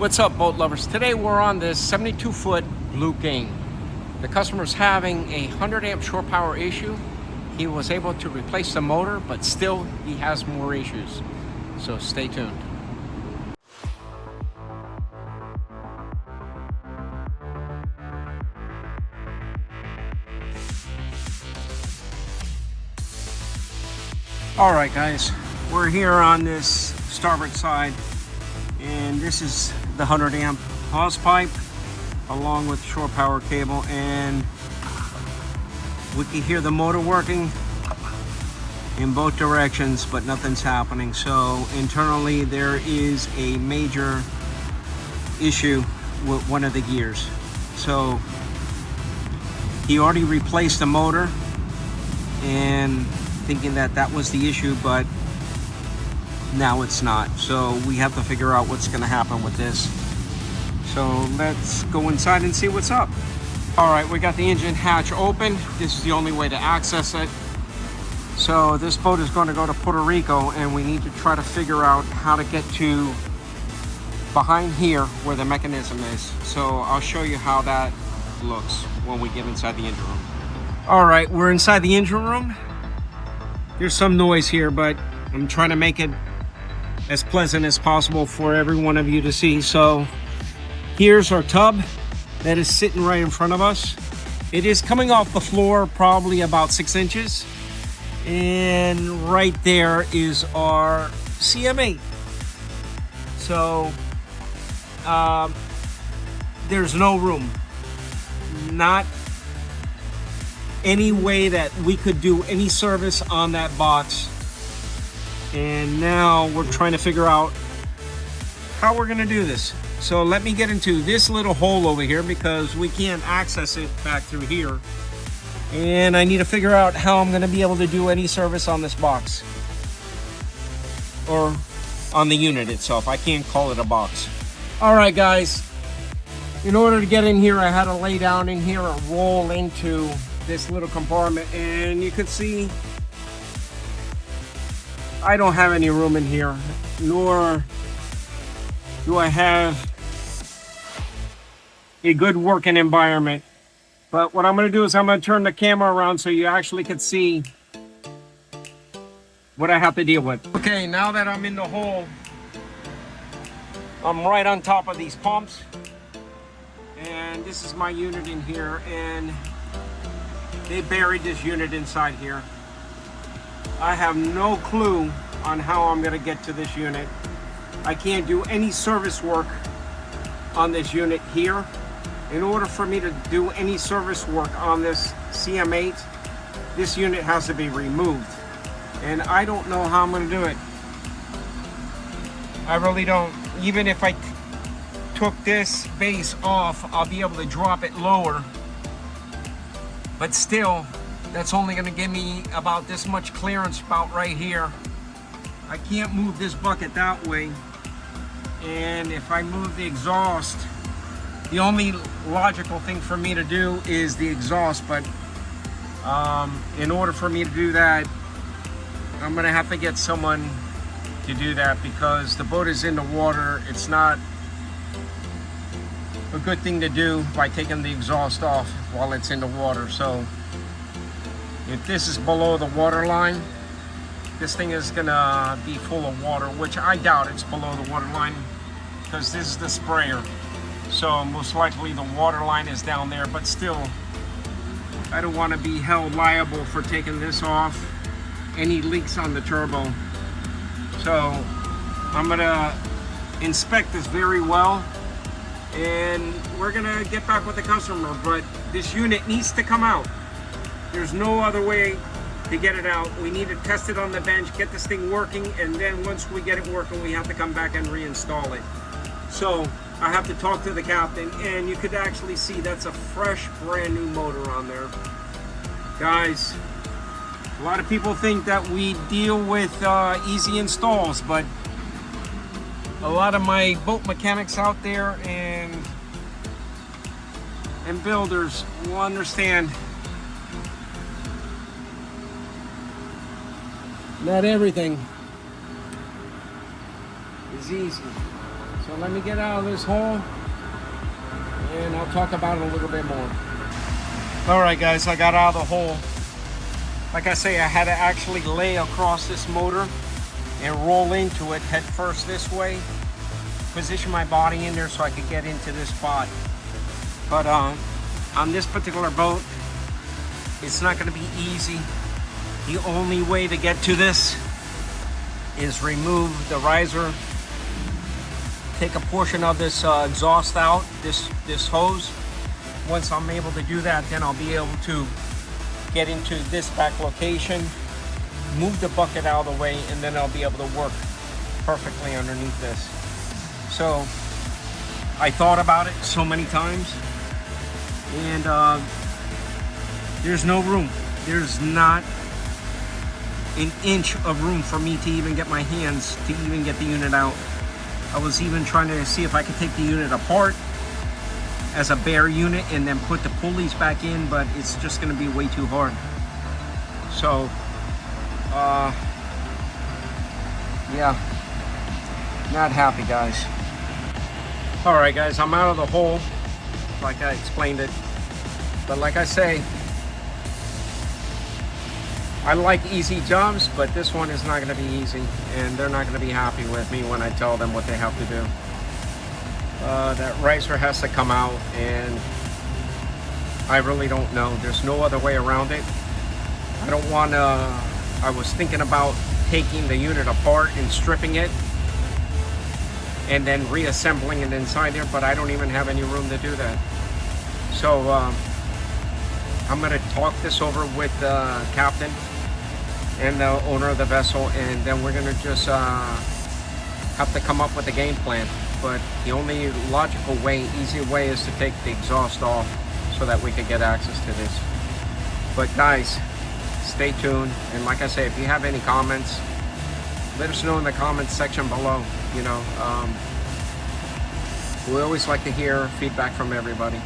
What's up, boat lovers? Today we're on this 72-foot Bluegame. The customer's having a 100 amp shore power issue. He was able to replace the motor, but still he has more issues. So stay tuned. All right, guys, we're here on this starboard side, and this is the 100 amp hose pipe along with shore power cable, and we can hear the motor working in both directions, but nothing's happening. So internally there is a major issue with one of the gears. So he already replaced the motor and thinking that that was the issue, but now it's not. So we have to figure out what's going to happen with this. So let's go inside and see what's up. All right, we got the engine hatch open. This is the only way to access it. So this boat is going to go to Puerto Rico, and we need to try to figure out how to get to behind here where the mechanism is. So I'll show you how that looks when we get inside the engine room. All right, we're inside the engine room. There's some noise here, but I'm trying to make it as pleasant as possible for every one of you to see. So here's our tub that is sitting right in front of us. It is coming off the floor probably about 6 inches. And right there is our CM8. So there's no room. Not any way that we could do any service on that box. And now we're trying to figure out how we're gonna do this. So let me get into this little hole over here because we can't access it back through here. And I need to figure out how I'm gonna be able to do any service on this box. Or on the unit itself. I can't call it a box. All right, guys. In order to get in here, I had to lay down in here and roll into this little compartment. And you can see I don't have any room in here, nor do I have a good working environment. But what I'm going to do is I'm going to turn the camera around so you actually can see what I have to deal with. Okay, now that I'm in the hole, I'm right on top of these pumps. And this is my unit in here, and they buried this unit inside here. I have no clue on how I'm going to get to this unit. I can't do any service work on this unit here. In order for me to do any service work on this CM8, this unit has to be removed. And I don't know how I'm going to do it. I really don't. Even if I took this base off, I'll be able to drop it lower. But still, that's only going to give me about this much clearance about right here. I can't move this bucket that way. And if I move the exhaust, the only logical thing for me to do is the exhaust. But in order for me to do that, I'm going to have to get someone to do that because the boat is in the water. It's not a good thing to do by taking the exhaust off while it's in the water. So if this is below the water line, this thing is gonna be full of water, which I doubt it's below the water line because this is the sprayer. So most likely the water line is down there, but still, I don't want to be held liable for taking this off. Any leaks on the turbo. So I'm gonna inspect this very well, and we're gonna get back with the customer, but this unit needs to come out. There's no other way to get it out. We need to test it on the bench, get this thing working, and then once we get it working, we have to come back and reinstall it. So I have to talk to the captain, and you could actually see that's a fresh, brand new motor on there. Guys, a lot of people think that we deal with easy installs, but a lot of my boat mechanics out there and builders will understand not everything is easy. So let me get out of this hole and I'll talk about it a little bit more. All right, guys, I got out of the hole. Like I say, I had to actually lay across this motor and roll into it head first this way, position my body in there so I could get into this spot. But on this particular boat, it's not going to be easy. The only way to get to this is remove the riser, take a portion of this exhaust out, this hose. Once I'm able to do that, then I'll be able to get into this back location, move the bucket out of the way, and then I'll be able to work perfectly underneath this. So I thought about it so many times, and there's no room. There's not an inch of room for me to even get my hands to even get the unit out. I was even trying to see if I could take the unit apart as a bare unit and then put the pulleys back in, but it's just going to be way too hard. So yeah, not happy, guys. All right, guys, I'm out of the hole like I explained it, but like I say, I like easy jobs, but this one is not going to be easy, and they're not going to be happy with me when I tell them what they have to do. That riser has to come out, and I really don't know. There's no other way around it. I don't want to, I was thinking about taking the unit apart and stripping it and then reassembling it inside there, but I don't even have any room to do that. So I'm going to talk this over with the captain and the owner of the vessel, and then we're going to just have to come up with a game plan. But the only logical way, easy way, is to take the exhaust off so that we could get access to this. But guys, stay tuned, and like I say, if you have any comments, let us know in the comments section below. You know, we always like to hear feedback from everybody.